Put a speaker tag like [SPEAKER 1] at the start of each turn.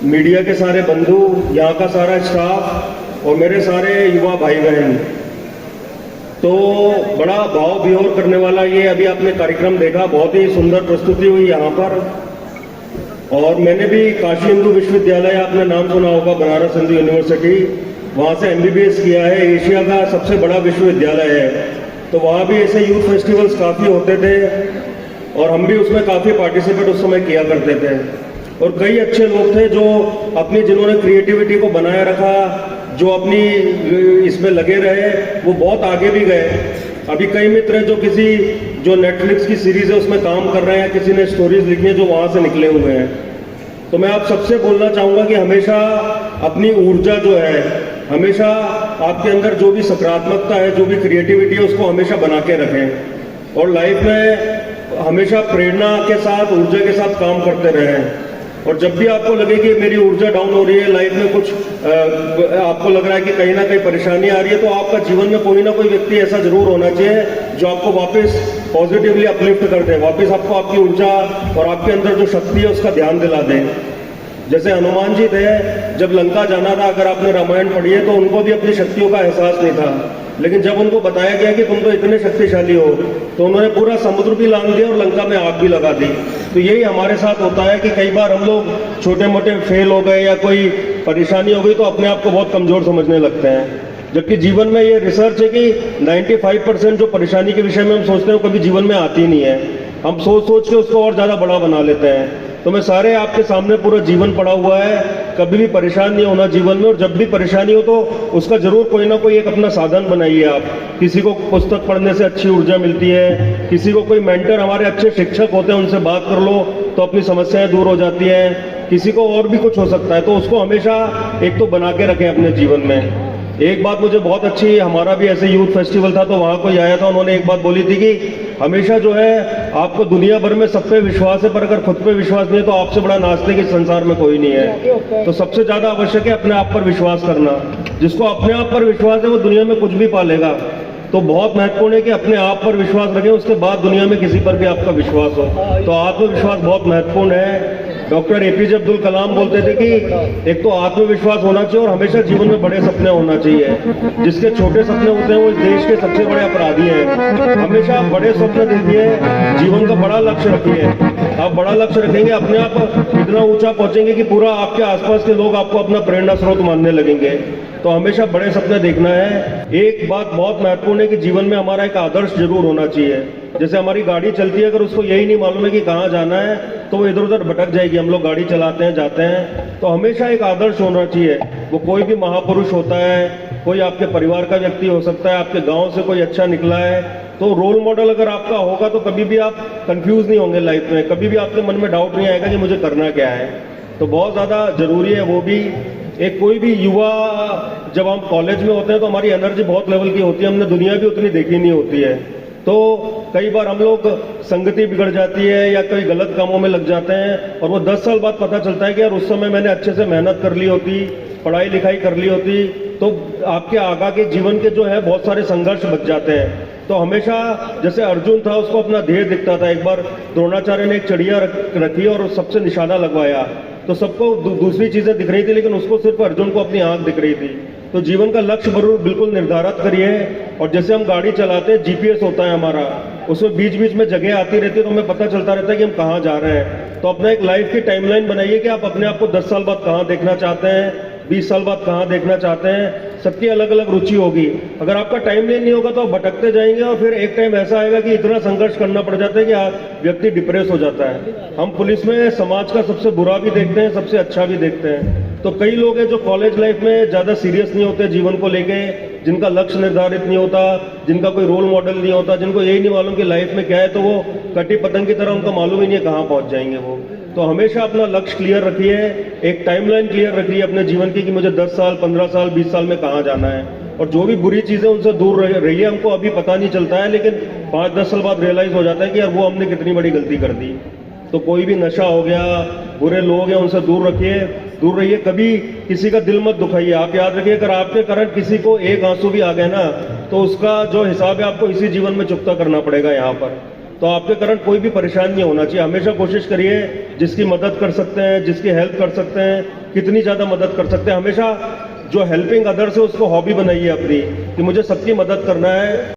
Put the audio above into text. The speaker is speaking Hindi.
[SPEAKER 1] मीडिया के सारे बंधु, यहाँ का सारा स्टाफ और मेरे सारे युवा भाई बहन, तो बड़ा भाव विभोर करने वाला ये अभी आपने कार्यक्रम देखा, बहुत ही सुंदर प्रस्तुति हुई यहाँ पर। और मैंने भी काशी हिंदू विश्वविद्यालय, आपने नाम सुना होगा, बनारस हिंदू यूनिवर्सिटी, वहाँ से MBBS किया है। एशिया का सबसे बड़ा विश्वविद्यालय है, तो वहाँ भी ऐसे यूथ फेस्टिवल्स काफ़ी होते थे और हम भी उसमें काफ़ी पार्टिसिपेट उस समय किया करते थे। और कई अच्छे लोग थे जो अपनी, जिन्होंने क्रिएटिविटी को बनाए रखा, जो अपनी इसमें लगे रहे, वो बहुत आगे भी गए। अभी कई मित्र हैं जो नेटफ्लिक्स की सीरीज है उसमें काम कर रहे हैं, किसी ने स्टोरीज लिखी है जो वहाँ से निकले हुए हैं। तो मैं आप सबसे बोलना चाहूँगा कि हमेशा अपनी ऊर्जा जो है, हमेशा आपके अंदर जो भी सकारात्मकता है, जो भी क्रिएटिविटी है, उसको हमेशा बना के रखें और लाइफ में हमेशा प्रेरणा के साथ, ऊर्जा के साथ काम करते रहें। और जब भी आपको लगे कि मेरी ऊर्जा डाउन हो रही है, लाइफ में कुछ आपको लग रहा है कि कहीं ना कहीं परेशानी आ रही है, तो आपका जीवन में कोई ना कोई व्यक्ति ऐसा जरूर होना चाहिए जो आपको वापस पॉजिटिवली अपलिफ्ट कर दे, वापस आपको आपकी ऊर्जा और आपके अंदर जो शक्ति है उसका ध्यान दिला दे। जैसे हनुमान जी थे, जब लंका जाना था, अगर आपने रामायण पढ़ी है, तो उनको भी अपनी शक्तियों का एहसास नहीं था, लेकिन जब उनको बताया गया कि तुम तो इतने शक्तिशाली हो, तो उन्होंने पूरा समुद्र भी लांघ दिया और लंका में आग भी लगा दी। तो यही हमारे साथ होता है कि कई बार हम लोग छोटे मोटे फेल हो गए या कोई परेशानी हो गई तो अपने आप को बहुत कमजोर समझने लगते हैं, जबकि जीवन में ये रिसर्च है कि 95% जो परेशानी के विषय में हम सोचते हैं वो कभी जीवन में आती नहीं है। हम सोच के उसको और ज़्यादा बड़ा बना लेते हैं। तो मैं सारे आपके सामने पूरा जीवन पड़ा हुआ है, कभी भी परेशान नहीं होना जीवन में, और जब भी परेशानी हो तो उसका जरूर कोई ना कोई एक अपना साधन बनाइए आप। किसी को पुस्तक पढ़ने से अच्छी ऊर्जा मिलती है, किसी को कोई मेंटर, हमारे अच्छे शिक्षक होते हैं, उनसे बात कर लो तो अपनी समस्याएं दूर हो जाती हैं, किसी को और भी कुछ हो सकता है, तो उसको हमेशा एक तो बना के रखें अपने जीवन में। एक बात मुझे बहुत अच्छी, हमारा भी ऐसे यूथ फेस्टिवल था तो वहाँ कोई आया था, उन्होंने एक बात बोली थी कि हमेशा जो है आपको दुनिया भर में सब पे विश्वास है, पर अगर खुद पे विश्वास नहीं है तो आपसे बड़ा नास्तिक इस संसार में कोई नहीं है। तो सबसे ज्यादा आवश्यक है अपने आप पर विश्वास करना। जिसको अपने आप पर विश्वास है वो दुनिया में कुछ भी पा लेगा। तो बहुत महत्वपूर्ण है कि अपने आप पर विश्वास रखें, उसके बाद दुनिया में किसी पर भी आपका विश्वास हो। तो आत्मविश्वास बहुत महत्वपूर्ण है। डॉक्टर APJ अब्दुल कलाम बोलते थे कि एक तो आत्मविश्वास होना चाहिए और हमेशा जीवन में बड़े सपने होना चाहिए। जिसके छोटे सपने होते हैं वो इस देश के सबसे बड़े अपराधी हैं। हमेशा बड़े सपने देखिए, जीवन का बड़ा लक्ष्य रखिए। आप बड़ा लक्ष्य रखेंगे, अपने आप इतना ऊंचा पहुंचेंगे कि पूरा आपके आसपास के लोग आपको अपना प्रेरणा स्रोत मानने लगेंगे। तो हमेशा बड़े सपने देखना है। एक बात बहुत महत्वपूर्ण है कि जीवन में हमारा एक आदर्श जरूर होना चाहिए। जैसे हमारी गाड़ी चलती है, अगर उसको यही नहीं मालूम है कि कहाँ जाना है तो वो इधर उधर भटक जाएगी। हम लोग गाड़ी चलाते हैं, जाते हैं, तो हमेशा एक आदर्श होना चाहिए। वो कोई भी महापुरुष होता है, कोई आपके परिवार का व्यक्ति हो सकता है, आपके गांव से कोई अच्छा निकला है, तो रोल मॉडल अगर आपका होगा तो कभी भी आप कंफ्यूज नहीं होंगे लाइफ में, कभी भी आपके मन में डाउट नहीं आएगा कि मुझे करना क्या है। तो बहुत ज़्यादा जरूरी है वो भी। एक कोई भी युवा, जब हम कॉलेज में होते हैं तो हमारी एनर्जी बहुत लेवल की होती है, हमने दुनिया भी उतनी देखी नहीं होती है, तो कई बार हम लोग संगति बिगड़ जाती है या कोई गलत कामों में लग जाते हैं और वो 10 साल बाद पता चलता है कि यार उस समय मैंने अच्छे से मेहनत कर ली होती, पढ़ाई लिखाई कर ली होती, तो आपके आगा के जीवन के जो है बहुत सारे संघर्ष बच जाते हैं। तो हमेशा, जैसे अर्जुन था, उसको अपना ध्येय दिखता था। एक बार द्रोणाचार्य ने एक चिड़िया रखी और सबसे निशाना लगवाया, तो सबको दूसरी चीजें दिख रही थी लेकिन उसको सिर्फ अर्जुन को अपनी आंख दिख रही थी। तो जीवन का लक्ष्य बिल्कुल निर्धारित करिए। और जैसे हम गाड़ी चलाते हैं, GPS होता है हमारा, उसमें बीच बीच में जगह आती रहती है, तो हमें पता चलता रहता है कि हम कहाँ जा रहे हैं। तो अपना एक लाइफ की टाइमलाइन बनाइए कि आप अपने आप को 10 साल बाद कहाँ देखना चाहते हैं, 20 साल बाद कहाँ देखना चाहते हैं। सबकी अलग अलग रुचि होगी। अगर आपका टाइमलाइन नहीं होगा तो आप भटकते जाएंगे और फिर एक टाइम ऐसा आएगा कि इतना संघर्ष करना पड़ जाता है कि व्यक्ति डिप्रेस हो जाता है। हम पुलिस में समाज का सबसे बुरा भी देखते हैं, सबसे अच्छा भी देखते हैं। तो कई लोग हैं जो कॉलेज लाइफ में ज़्यादा सीरियस नहीं होते जीवन को लेके, जिनका लक्ष्य निर्धारित नहीं होता, जिनका कोई रोल मॉडल नहीं होता, जिनको यही नहीं मालूम कि लाइफ में क्या है, तो वो कटी पतंग की तरह उनका मालूम ही नहीं है कहाँ पहुँच जाएंगे वो। तो हमेशा अपना लक्ष्य क्लियर रखिए, एक टाइमलाइन क्लियर रखिए अपने जीवन की कि मुझे 10 साल, 15 साल, 20 साल में कहाँ जाना है। और जो भी बुरी चीज़ें उनसे दूर रहिए। हमको अभी पता नहीं चलता है, लेकिन 5-10 साल बाद रियलाइज हो जाता है कि यार वो हमने कितनी बड़ी गलती कर दी। तो कोई भी नशा हो गया, बुरे लोग हैं, उनसे दूर रहिए। कभी किसी का दिल मत दुखाइए। आप याद रखिए, अगर आपके कारण किसी को एक आंसू भी आ गए ना, तो उसका जो हिसाब है आपको इसी जीवन में चुकता करना पड़ेगा यहाँ पर। तो आपके कारण कोई भी परेशान नहीं होना चाहिए। हमेशा कोशिश करिए जिसकी मदद कर सकते हैं, जिसकी हेल्प कर सकते हैं, कितनी ज़्यादा मदद कर सकते हैं, हमेशा जो हेल्पिंग अदर्स है उसको हॉबी बनाइए अपनी, कि मुझे सबकी मदद करना है।